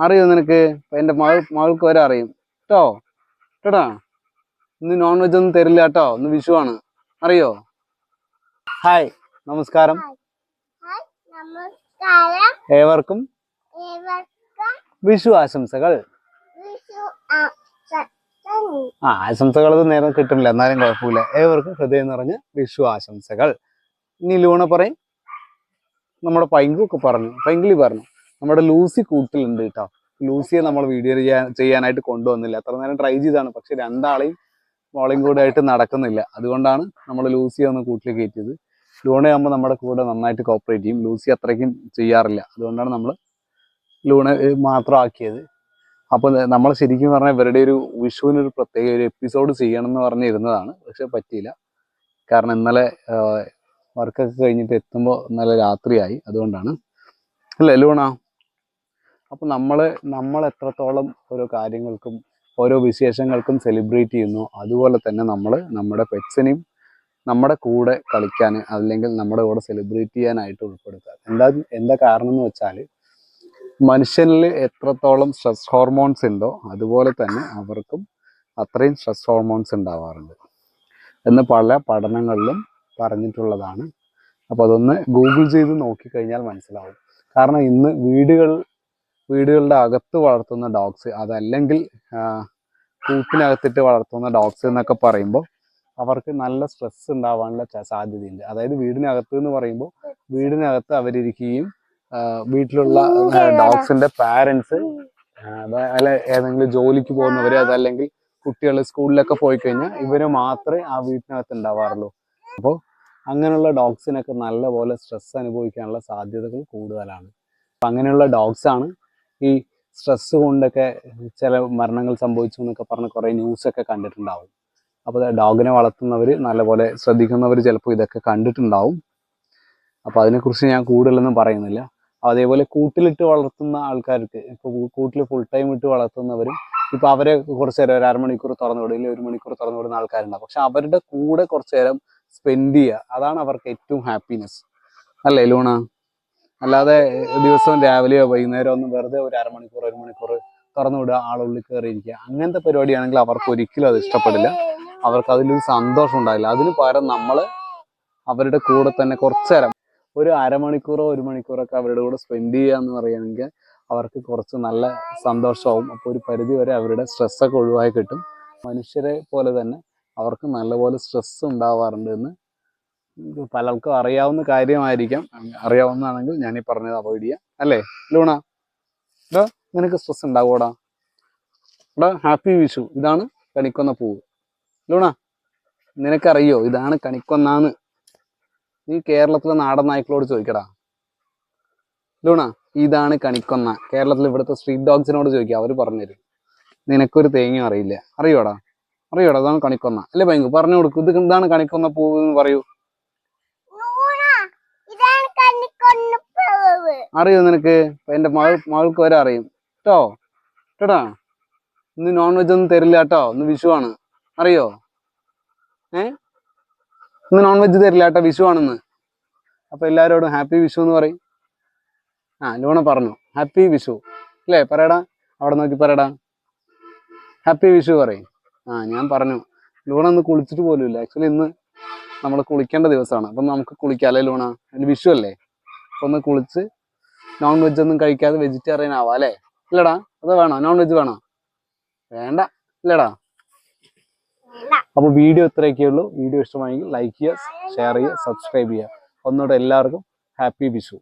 അറിയോ നിനക്ക്? എൻ്റെ മകൾക്ക് വരെ അറിയും കേട്ടോ. കേട്ടാ, ഇന്ന് നോൺ വെജ് ഒന്നും തരില്ല കേട്ടോ, ഇന്ന് വിഷുവാണ്. അറിയോ? ഹായ്, നമസ്കാരം. ഏവർക്കും വിഷു ആശംസകൾ. ആശംസകൾ നേരം കിട്ടുന്നില്ല, എന്നാലും കുഴപ്പമില്ല. ഏവർക്കും ഹൃദയം നിറഞ്ഞ വിഷു ആശംസകൾ. ഇനി ലൂണ പറയും, നമ്മുടെ പൈങ്കൊക്കെ പറഞ്ഞു, പൈങ്കിളി പറഞ്ഞു. നമ്മുടെ ലൂസി കൂട്ടിലുണ്ട് കേട്ടോ. ലൂസിയെ നമ്മൾ വീഡിയോ ചെയ്യാനായിട്ട് കൊണ്ടുവന്നില്ല. എത്ര നേരം ട്രൈ ചെയ്താണ്, പക്ഷെ രണ്ടാളെയും മോളെയും കൂടെ ആയിട്ട് നടക്കുന്നില്ല. അതുകൊണ്ടാണ് നമ്മൾ ലൂസിയെ ഒന്ന് കൂട്ടിൽ കയറ്റിയത്. ലൂണയാകുമ്പോൾ നമ്മുടെ കൂടെ നന്നായിട്ട് കോപ്പറേറ്റ് ചെയ്യും. ലൂസി അത്രയ്ക്കും ചെയ്യാറില്ല. അതുകൊണ്ടാണ് നമ്മൾ ലൂണ മാത്രം ആക്കിയത്. അപ്പോൾ നമ്മൾ ശരിക്കും പറഞ്ഞാൽ ഇവരുടെ ഒരു വിഷുവിനൊരു പ്രത്യേക ഒരു എപ്പിസോഡ് ചെയ്യണം എന്ന് പറഞ്ഞിരുന്നതാണ്. പക്ഷെ പറ്റിയില്ല. കാരണം ഇന്നലെ വർക്കൊക്കെ കഴിഞ്ഞിട്ട് എത്തുമ്പോൾ ഇന്നലെ രാത്രിയായി. അതുകൊണ്ടാണ് അല്ലേ ലൂണ? അപ്പോൾ നമ്മൾ എത്രത്തോളം ഓരോ കാര്യങ്ങൾക്കും ഓരോ വിശേഷങ്ങൾക്കും സെലിബ്രേറ്റ് ചെയ്യുന്നു, അതുപോലെ തന്നെ നമ്മൾ നമ്മുടെ പെറ്റ്സിനെയും നമ്മുടെ കൂടെ കളിക്കാൻ അല്ലെങ്കിൽ നമ്മുടെ കൂടെ സെലിബ്രേറ്റ് ചെയ്യാനായിട്ട് ഉൾപ്പെടുത്തുക. എന്താ കാരണം എന്ന് വെച്ചാൽ, മനുഷ്യനിൽ എത്രത്തോളം സ്ട്രെസ് ഹോർമോൺസ് ഉണ്ടോ അതുപോലെ തന്നെ അവർക്കും അത്രയും സ്ട്രെസ് ഹോർമോൺസ് ഉണ്ടാവാറുണ്ട് എന്ന് പല പഠനങ്ങളിലും പറഞ്ഞിട്ടുള്ളതാണ്. അപ്പോൾ അതൊന്ന് ഗൂഗിൾ ചെയ്ത് നോക്കിക്കഴിഞ്ഞാൽ മനസ്സിലാവും. കാരണം ഇന്ന് വീടുകളുടെ അകത്ത് വളർത്തുന്ന ഡോഗ്സ്, അതല്ലെങ്കിൽ കൂട്ടിനകത്തിട്ട് വളർത്തുന്ന ഡോഗ്സ് എന്നൊക്കെ പറയുമ്പോൾ അവർക്ക് നല്ല സ്ട്രെസ് ഉണ്ടാവാനുള്ള സാധ്യതയുണ്ട്. അതായത് വീടിനകത്ത് എന്ന് പറയുമ്പോൾ വീടിനകത്ത് അവരിയ്ക്കുകയും വീട്ടിലുള്ള ഡോഗ്സിന്റെ പാരൻസ് അല്ല ഏതെങ്കിലും ജോലിക്ക് പോകുന്നവര്, അതല്ലെങ്കിൽ കുട്ടികൾ സ്കൂളിലൊക്കെ പോയി കഴിഞ്ഞാൽ ഇവര് മാത്രമേ ആ വീട്ടിനകത്ത് ഉണ്ടാവാറുള്ളൂ. അപ്പോൾ അങ്ങനെയുള്ള ഡോഗ്സിനൊക്കെ നല്ലപോലെ സ്ട്രെസ് അനുഭവിക്കാനുള്ള സാധ്യതകൾ കൂടുതലാണ്. അപ്പം അങ്ങനെയുള്ള ഡോഗ്സാണ് ഈ സ്ട്രെസ് കൊണ്ടൊക്കെ ചില മരണങ്ങൾ സംഭവിച്ചു എന്നൊക്കെ പറഞ്ഞ് കുറേ ന്യൂസൊക്കെ കണ്ടിട്ടുണ്ടാവും. അപ്പോൾ ഡോഗിനെ വളർത്തുന്നവർ നല്ലപോലെ ശ്രദ്ധിക്കുന്നവർ ചിലപ്പോൾ ഇതൊക്കെ കണ്ടിട്ടുണ്ടാവും. അപ്പോൾ അതിനെക്കുറിച്ച് ഞാൻ കൂടുതലൊന്നും പറയുന്നില്ല. അതേപോലെ കൂട്ടിലിട്ട് വളർത്തുന്ന ആൾക്കാർക്ക്, ഇപ്പോൾ കൂട്ടിൽ ഫുൾ ടൈം ഇട്ട് വളർത്തുന്നവരും ഇപ്പോൾ അവരെ കുറച്ച് നേരം ഒരു അരമണിക്കൂർ തുറന്നു വിടും, അല്ലെങ്കിൽ 1 മണിക്കൂർ തുറന്നു വിടുന്ന ആൾക്കാരുണ്ടാവും. പക്ഷെ അവരുടെ കൂടെ കുറച്ച് നേരം സ്പെൻഡ് ചെയ്യുക, അതാണ് അവർക്ക് ഏറ്റവും ഹാപ്പിനെസ്. അല്ലേ ലൂണ? അല്ലാതെ ദിവസവും രാവിലെയോ വൈകുന്നേരമോ ഒന്നും വെറുതെ ഒരു അരമണിക്കൂർ 1 മണിക്കൂർ തുറന്നു വിടുക, ആളുള്ളിൽ കയറിയിരിക്കുക, അങ്ങനത്തെ പരിപാടിയാണെങ്കിൽ അവർക്ക് ഒരിക്കലും അത് ഇഷ്ടപ്പെടില്ല. അവർക്ക് അതിലൊരു സന്തോഷം ഉണ്ടാവില്ല. അതിന് പകരം നമ്മൾ അവരുടെ കൂടെ തന്നെ കുറച്ച് നേരം ഒരു അരമണിക്കൂറോ 1 മണിക്കൂറൊക്കെ അവരുടെ കൂടെ സ്പെൻഡ് ചെയ്യുക എന്ന് പറയുകയാണെങ്കിൽ അവർക്ക് കുറച്ച് നല്ല സന്തോഷമാവും. അപ്പോൾ ഒരു പരിധി വരെ അവരുടെ സ്ട്രെസ്സൊക്കെ ഒഴിവായി കിട്ടും. മനുഷ്യരെ പോലെ തന്നെ അവർക്ക് നല്ലപോലെ സ്ട്രെസ് ഉണ്ടാവാറുണ്ട് എന്ന് പലർക്കും അറിയാവുന്ന കാര്യമായിരിക്കാം. അറിയാവുന്നതാണെങ്കിൽ ഞാനീ പറഞ്ഞത് അവോയ്ഡ് ചെയ്യാം. അല്ലേ ലൂണ? എടാ, നിനക്ക് സ്ട്രെസ് ഉണ്ടാവൂടാ? എടാ, ഹാപ്പി വിഷു. ഇതാണ് കണിക്കൊന്ന പൂവ്. ലൂണ, നിനക്കറിയോ ഇതാണ് കണിക്കൊന്നാന്ന്? നീ കേരളത്തിലെ നാടൻ നായ്ക്കളോട് ചോദിക്കടാ. ലൂണ, ഇതാണ് കണിക്കൊന്ന. കേരളത്തിൽ ഇവിടുത്തെ സ്ട്രീറ്റ് ഡോഗ്സിനോട് ചോദിക്കുക, അവർ പറഞ്ഞുതരും. നിനക്കൊരു തേങ്ങയും അറിയില്ല. അറിയോടാ? ഇതാണ് കണിക്കൊന്ന. അല്ലേ പൈങ്കു? പറഞ്ഞു കൊടുക്കും, ഇതാണ് കണിക്കൊന്ന പൂവ് എന്ന് പറയൂ. അറിയോ നിനക്ക്? എൻ്റെ മകൾക്ക് വരെ അറിയും കേട്ടോ. കേട്ടാ, ഇന്ന് നോൺ വെജ് ഒന്നും തരില്ല കേട്ടോ, ഇന്ന് വിഷുവാണ്. അറിയോ? ഇന്ന് നോൺ വെജ് തരില്ല കേട്ടോ, വിഷുവാണെന്ന്. അപ്പൊ എല്ലാവരോടും ഹാപ്പി വിഷു എന്ന് പറയും. ലൂണ പറഞ്ഞു ഹാപ്പി വിഷു അല്ലേ? പറയടാ, അവിടെ നോക്കി പറയടാ, ഹാപ്പി വിഷു പറയും. ഞാൻ പറഞ്ഞു. ലൂണ ഒന്ന് കുളിച്ചിട്ട് പോലും ഇല്ല. ആക്ച്വലി ഇന്ന് നമ്മൾ കുളിക്കേണ്ട ദിവസമാണ്. അപ്പം നമുക്ക് കുളിക്കാം അല്ലേ ലൂണ? അതിന് വിഷു അല്ലേ? അപ്പൊ ഒന്ന് കുളിച്ച് നോൺ വെജ് ഒന്നും കഴിക്കാതെ വെജിറ്റേറിയൻ ആവാം അല്ലേ? ഇല്ലടാ? അത് വേണോ? നോൺ വെജ് വേണോ? വേണ്ട ഇല്ലടാ? അപ്പോൾ വീഡിയോ ഇത്രയൊക്കെ ഉള്ളൂ. വീഡിയോ ഇഷ്ടമായെങ്കിൽ ലൈക്ക് ചെയ്യുക, ഷെയർ ചെയ്യുക, സബ്സ്ക്രൈബ് ചെയ്യുക. ഒന്നുകൂടെ എല്ലാവർക്കും ഹാപ്പി വിഷു.